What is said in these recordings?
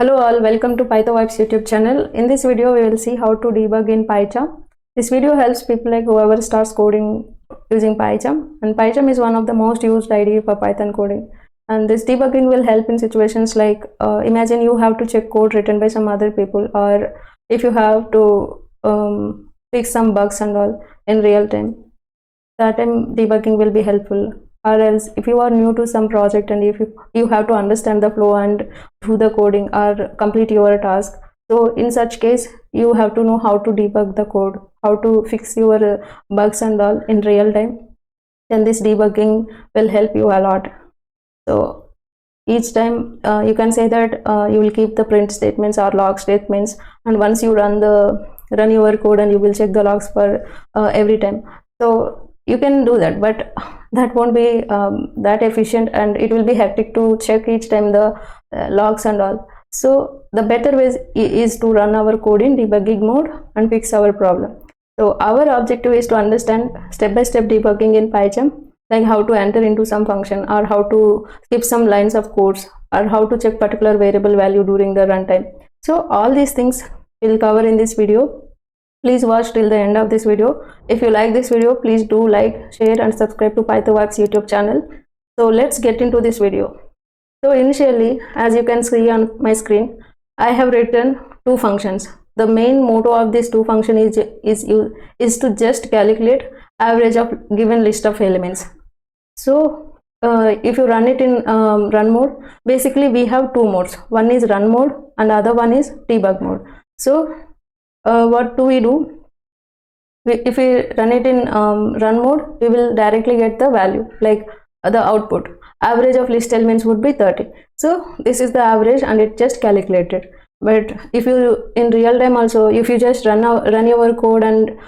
Hello all, welcome to PyTheWipes YouTube channel. In this video, we will see how to debug in Pycharm. This video helps people like whoever starts coding using Pycharm. And Pycharm is one of the most used IDE for Python coding. And this debugging will help in situations like, imagine you have to check code written by some other people, or if you have to fix some bugs and all in real time. That time debugging will be helpful. Or else if you are new to some project and if you have to understand the flow and do the coding or complete your task, so in such case you have to know how to debug the code, how to fix your bugs and all in real time. Then this debugging will help you a lot. So each time you can say that you will keep the print statements or log statements, and once you run your code and you will check the logs for every time. So you can do that, but that won't be that efficient, and it will be hectic to check each time the logs and all. So the better way is to run our code in debugging mode and fix our problem. So our objective is to understand step-by-step debugging in Pycharm, like how to enter into some function, or how to skip some lines of codes, or how to check particular variable value during the runtime. So all these things we'll cover in this video. Please watch till the end of this video. If you like this video, please do like, share and subscribe to PyTheWipes YouTube channel. So let's get into this video. So initially, as you can see on my screen, I have written two functions. The main motto of these two functions is to just calculate average of given list of elements. So if you run it in run mode, basically we have two modes. One is run mode and the other one is debug mode. So what do? If we run it in run mode, we will directly get the value, like the output. Average of list elements would be 30. So this is the average and it just calculated. But if you in real time also, if you just run your code and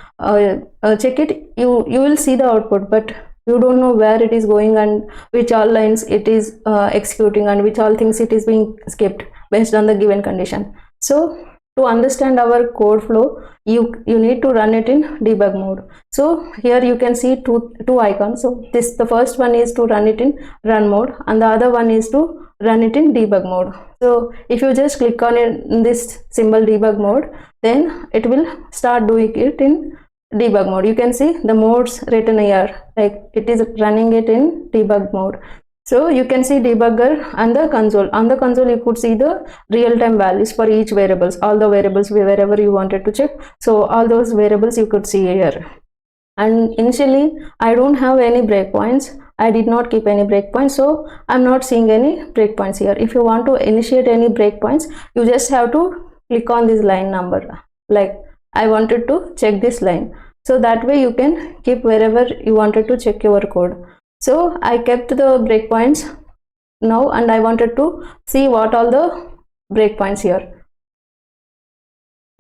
check it, you will see the output, but you don't know where it is going and which all lines it is executing and which all things it is being skipped based on the given condition. So to understand our code flow, you need to run it in debug mode. So here you can see two icons. So the first one is to run it in run mode and the other one is to run it in debug mode. So if you just click on it in this symbol debug mode, then it will start doing it in debug mode. You can see the modes written here, like it is running it in debug mode. So you can see debugger and the console. On the console you could see the real-time values for each variables, all the variables wherever you wanted to check. So all those variables you could see here. And initially I don't have any breakpoints. I did not keep any breakpoints, so I'm not seeing any breakpoints here. If you want to initiate any breakpoints, you just have to click on this line number, like I wanted to check this line. So that way you can keep wherever you wanted to check your code. So I kept the breakpoints now, and I wanted to see what all the breakpoints here.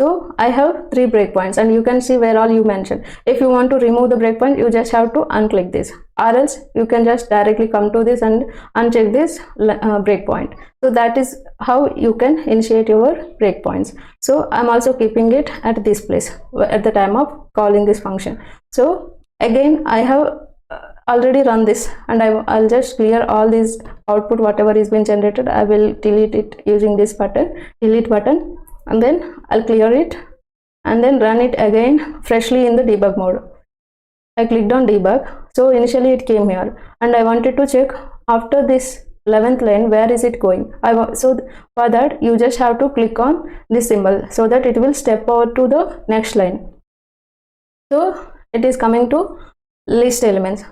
So I have 3 breakpoints, and you can see where all you mentioned. If you want to remove the breakpoint, you just have to unclick this, or else you can just directly come to this and uncheck this breakpoint. So that is how you can initiate your breakpoints. So I'm also keeping it at this place at the time of calling this function. So again, I have already run this, and I'll just clear all this output, whatever is been generated. I will delete it using this button, delete button, and then I'll clear it and then run it again freshly in the debug mode. I clicked on debug. So initially it came here, and I wanted to check after this 11th line where is it going. So for that you just have to click on this symbol so that it will step over to the next line. So it is coming to list elements.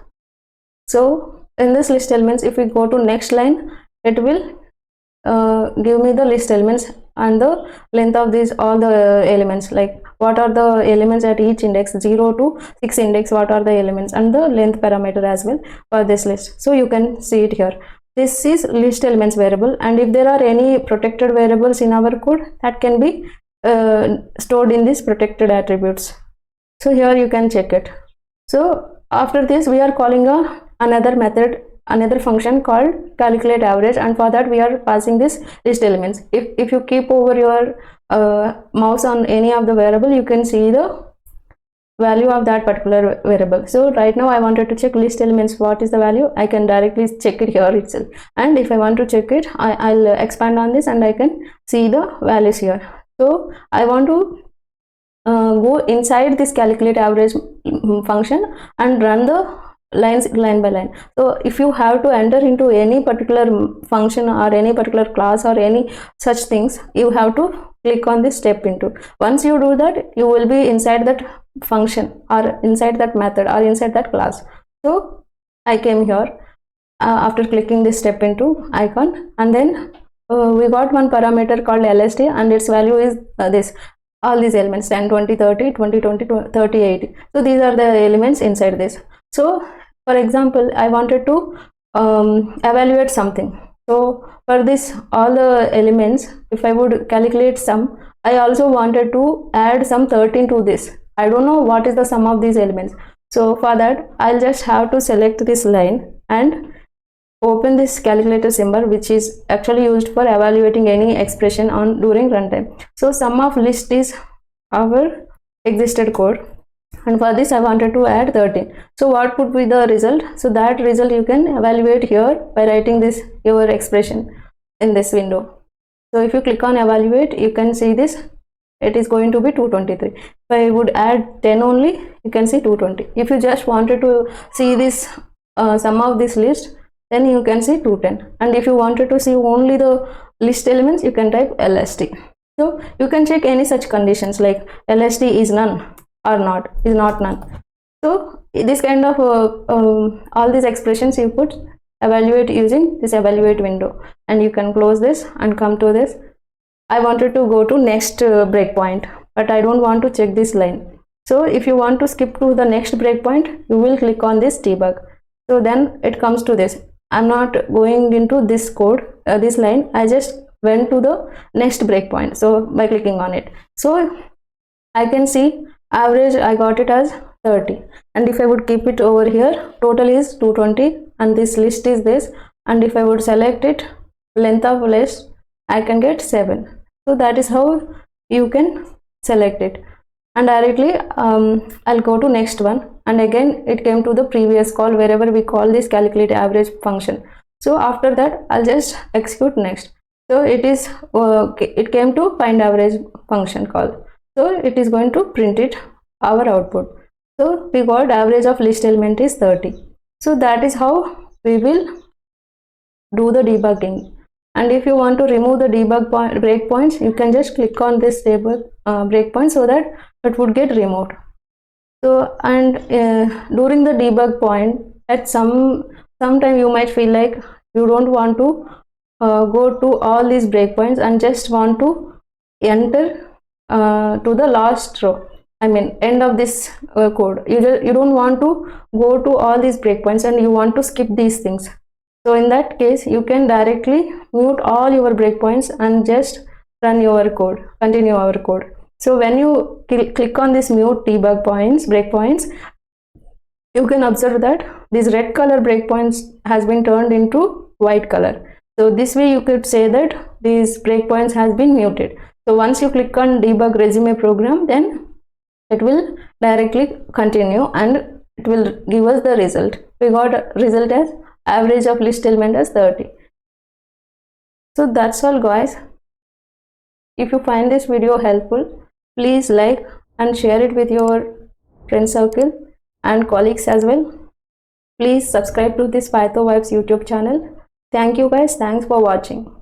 So in this list elements, if we go to next line, it will give me the list elements and the length of these all the elements, like what are the elements at each index, 0 to 6 index, what are the elements, and the length parameter as well for this list. So you can see it here. This is list elements variable, and if there are any protected variables in our code, that can be stored in these protected attributes. So here you can check it. So after this we are calling another function called calculate average, and for that we are passing this list elements. If you keep over your mouse on any of the variable, you can see the value of that particular variable. So right now I wanted to check list elements, what is the value. I can directly check it here itself, and if I want to check it, I'll expand on this and I can see the values here. So I want to go inside this calculate average function and run the lines line by line. So if you have to enter into any particular function or any particular class or any such things, you have to click on this step into. Once you do that, you will be inside that function or inside that method or inside that class. So I came here after clicking this step into icon, and then we got one parameter called LST, and its value is this, all these elements 10 20 30 20 20 30 80. So these are the elements inside this. So for example, I wanted to evaluate something. So for this all the elements, if I would calculate sum, I also wanted to add some 13 to this. I don't know what is the sum of these elements. So for that, I'll just have to select this line and open this calculator symbol, which is actually used for evaluating any expression on during runtime. So sum of list is our existed code, and for this I wanted to add 13. So what would be the result? So that result you can evaluate here by writing this your expression in this window. So if you click on evaluate, you can see this, it is going to be 223. If I would add 10 only, you can see 220. If you just wanted to see this sum of this list, then you can see 210. And if you wanted to see only the list elements, you can type LST. So you can check any such conditions like LST is none or not, is not none. So this kind of all these expressions you could evaluate using this evaluate window, and you can close this and come to this. I wanted to go to next breakpoint, but I don't want to check this line. So if you want to skip to the next breakpoint, you will click on this debug. So then it comes to this. I'm not going into this code, this line. I just went to the next breakpoint. So by clicking on it, so I can see average I got it as 30, and if I would keep it over here, total is 220, and this list is this, and if I would select it, length of list, I can get 7. So that is how you can select it, and directly I'll go to next one, and again it came to the previous call wherever we call this calculate average function. So after that I'll just execute next. So it is it came to find average function call. So it is going to print it our output. So we got average of list element is 30. So that is how we will do the debugging. And if you want to remove the debug breakpoints, you can just click on this debug breakpoint so that it would get removed. So and during the debug point, at sometime you might feel like you don't want to go to all these breakpoints and just want to enter to the last row, I mean end of this code. You don't want to go to all these breakpoints and you want to skip these things. So in that case, you can directly mute all your breakpoints and just run your code, continue our code. So when you click on this mute debug breakpoints, you can observe that this red color breakpoints has been turned into white color. So this way you could say that these breakpoints has been muted. So once you click on debug resume program, then it will directly continue and it will give us the result. We got a result as average of list element as 30. So that's all guys. If you find this video helpful, please like and share it with your friend circle and colleagues as well. Please subscribe to this Python Vibes YouTube channel. Thank you guys. Thanks for watching.